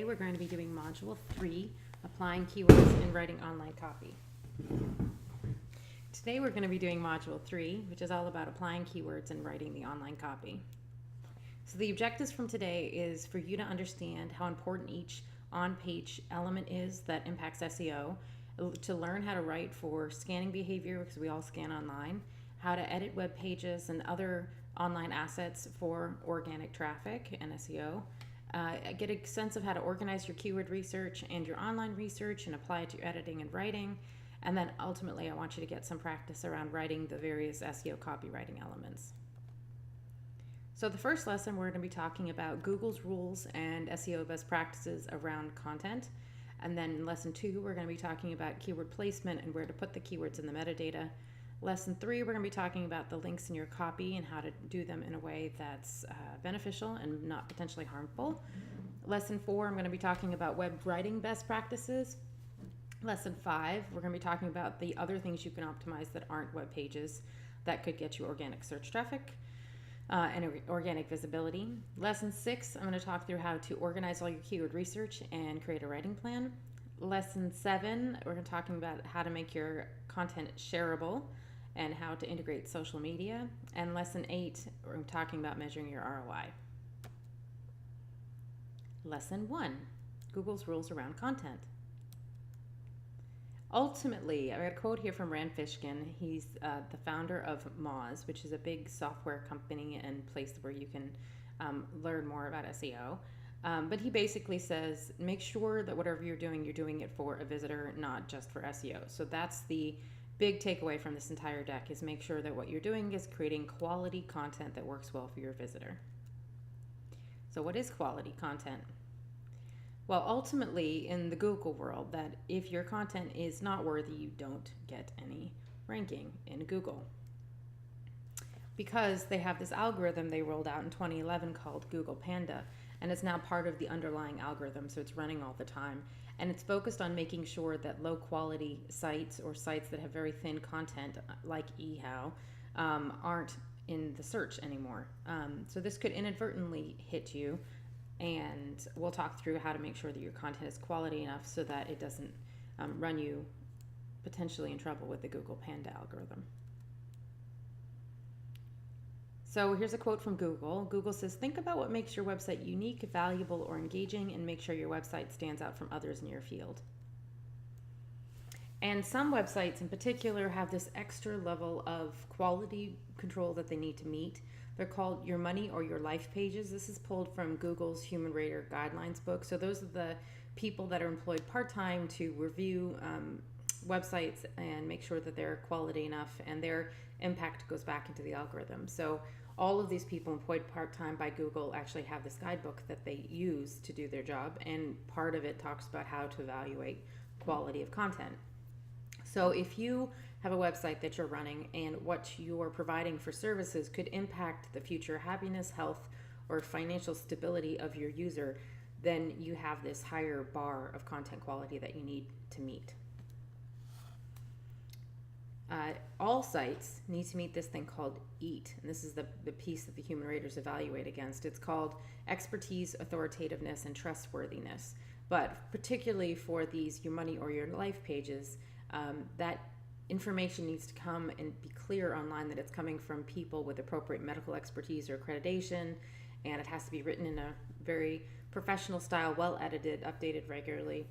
we're going to be doing Module 3, Applying Keywords in Writing Online Copy. Today we're going to be doing Module 3, which is all about applying keywords and writing the online copy. So the objectives from today is for you to understand how important each on-page element is that impacts SEO, to learn how to write for scanning behavior, because we all scan online, how to edit web pages and other online assets for organic traffic and SEO, get a sense of how to organize your keyword research and your online research and apply it to your editing and writing. And then ultimately, I want you to get some practice around writing the various SEO copywriting elements. So the first lesson, we're going to be talking about Google's rules and SEO best practices around content. And then in lesson 2, we're going to be talking about keyword placement and where to put the keywords in the metadata. Lesson 3, we're going to be talking about the links in your copy and how to do them in a way that's beneficial and not potentially harmful. Lesson 4, I'm going to be talking about web writing best practices. Lesson 5, we're going to be talking about the other things you can optimize that aren't web pages that could get you organic search traffic and organic visibility. Lesson 6, I'm going to talk through how to organize all your keyword research and create a writing plan. Lesson 7, we're going to be talking about how to make your content shareable and how to integrate social media. And lesson 8, we're talking about measuring your ROI. Lesson 1, Google's rules around content. Ultimately, I got a quote here from Rand Fishkin. He's the founder of Moz, which is a big software company and place where you can learn more about SEO. But he basically says, make sure that whatever you're doing it for a visitor, not just for SEO. So that's the big takeaway from this entire deck, is make sure that what you're doing is creating quality content that works well for your visitor. So what is quality content? Well, ultimately, in the Google world, that if your content is not worthy, you don't get any ranking in Google. Because they have this algorithm they rolled out in 2011 called Google Panda, and it's now part of the underlying algorithm, so it's running all the time. And it's focused on making sure that low-quality sites or sites that have very thin content, like eHow, aren't in the search anymore. So this could inadvertently hit you, and we'll talk through how to make sure that your content is quality enough so that it doesn't run you potentially in trouble with the Google Panda algorithm. So here's a quote from Google. Google says, think about what makes your website unique, valuable, or engaging, and make sure your website stands out from others in your field. And some websites in particular have this extra level of quality control that they need to meet. They're called Your Money or Your Life pages. This is pulled from Google's Human Rater Guidelines book. So those are the people that are employed part-time to review websites and make sure that they're quality enough and their impact goes back into the algorithm. So all of these people employed part-time by Google actually have this guidebook that they use to do their job, and part of it talks about how to evaluate quality of content. So if you have a website that you're running and what you're providing for services could impact the future happiness, health, or financial stability of your user, then you have this higher bar of content quality that you need to meet. All sites need to meet this thing called EAT, and this is the piece that the human raters evaluate against. It's called expertise, authoritativeness, and trustworthiness. But particularly for these Your Money or Your Life pages, that information needs to come and be clear online that it's coming from people with appropriate medical expertise or accreditation, and it has to be written in a very professional style, well edited, updated regularly.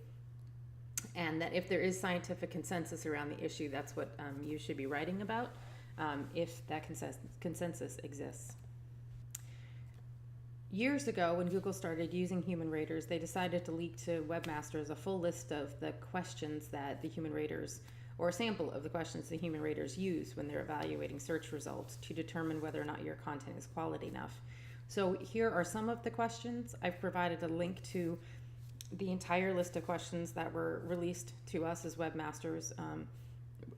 And that if there is scientific consensus around the issue, that's what you should be writing about, if that consensus exists. Years ago, when Google started using human raters, they decided to leak to webmasters a full list of the questions that the human raters, or a sample of the questions the human raters use when they're evaluating search results to determine whether or not your content is quality enough. So here are some of the questions. I've provided a link to the entire list of questions that were released to us as webmasters,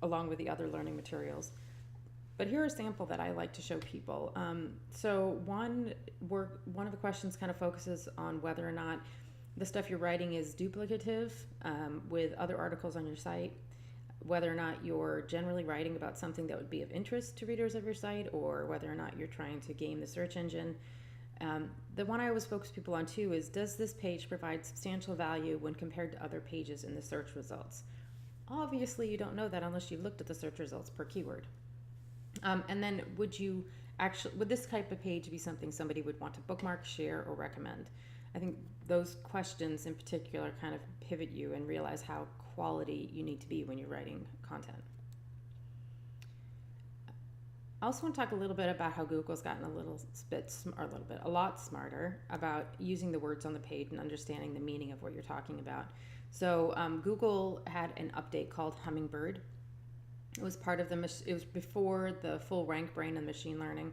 along with the other learning materials. But here are a sample that I like to show people. So one of the questions kind of focuses on whether or not the stuff you're writing is duplicative with other articles on your site, whether or not you're generally writing about something that would be of interest to readers of your site, or whether or not you're trying to game the search engine, The one I always focus people on too is, does this page provide substantial value when compared to other pages in the search results? Obviously, you don't know that unless you looked at the search results per keyword. And then would this type of page be something somebody would want to bookmark, share, or recommend? I think those questions in particular kind of pivot you and realize how quality you need to be when you're writing content. I also want to talk a little bit about how Google's gotten a lot smarter about using the words on the page and understanding the meaning of what you're talking about. So Google had an update called Hummingbird. It was it was before the full RankBrain and machine learning,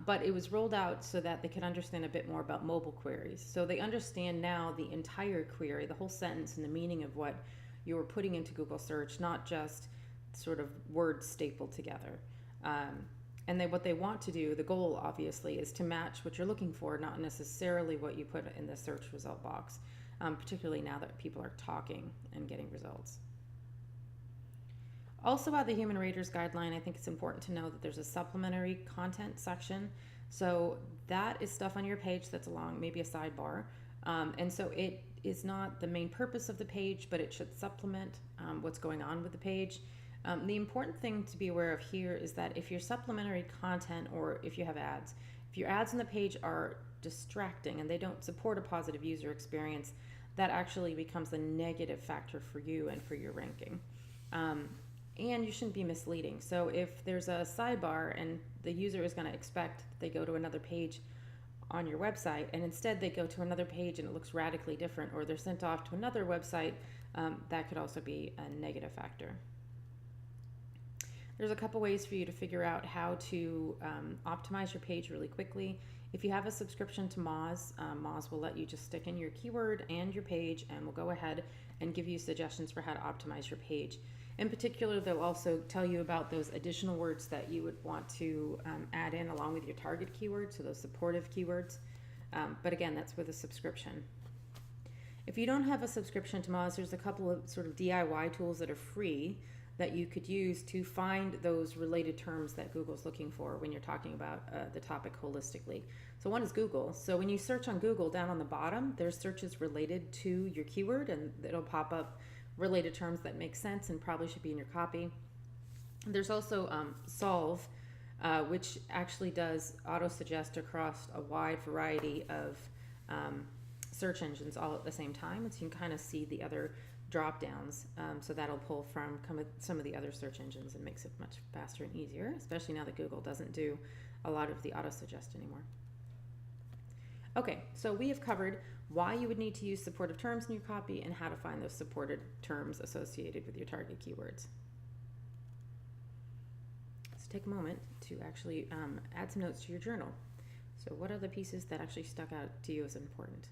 but it was rolled out so that they could understand a bit more about mobile queries. So they understand now the entire query, the whole sentence, and the meaning of what you were putting into Google search, not just sort of words stapled together. And what they want to do, the goal obviously, is to match what you're looking for, not necessarily what you put in the search result box, particularly now that people are talking and getting results. Also, about the Human Raters Guideline, I think it's important to know that there's a supplementary content section. So that is stuff on your page that's along maybe a sidebar. And so it is not the main purpose of the page, but it should supplement what's going on with the page. The important thing to be aware of here is that if your supplementary content, or if you have ads, if your ads on the page are distracting and they don't support a positive user experience, that actually becomes a negative factor for you and for your ranking. And you shouldn't be misleading. So if there's a sidebar and the user is going to expect they go to another page on your website, and instead they go to another page and it looks radically different, or they're sent off to another website, that could also be a negative factor. There's a couple ways for you to figure out how to optimize your page really quickly. If you have a subscription to Moz, Moz will let you just stick in your keyword and your page, and will go ahead and give you suggestions for how to optimize your page. In particular, they'll also tell you about those additional words that you would want to add in along with your target keywords, so those supportive keywords. But again, that's with a subscription. If you don't have a subscription to Moz, there's a couple of sort of DIY tools that are free that you could use to find those related terms that Google's looking for when you're talking about the topic holistically. So one is Google. So when you search on Google, down on the bottom, there's searches related to your keyword, and it'll pop up related terms that make sense and probably should be in your copy. There's also Solve, which actually does auto-suggest across a wide variety of search engines all at the same time, and so you can kind of see the other drop downs, so that'll pull from some of the other search engines and makes it much faster and easier, especially now that Google doesn't do a lot of the auto-suggest anymore. Okay, so we have covered why you would need to use supportive terms in your copy and how to find those supported terms associated with your target keywords. Let's take a moment to actually add some notes to your journal. So what are the pieces that actually stuck out to you as important?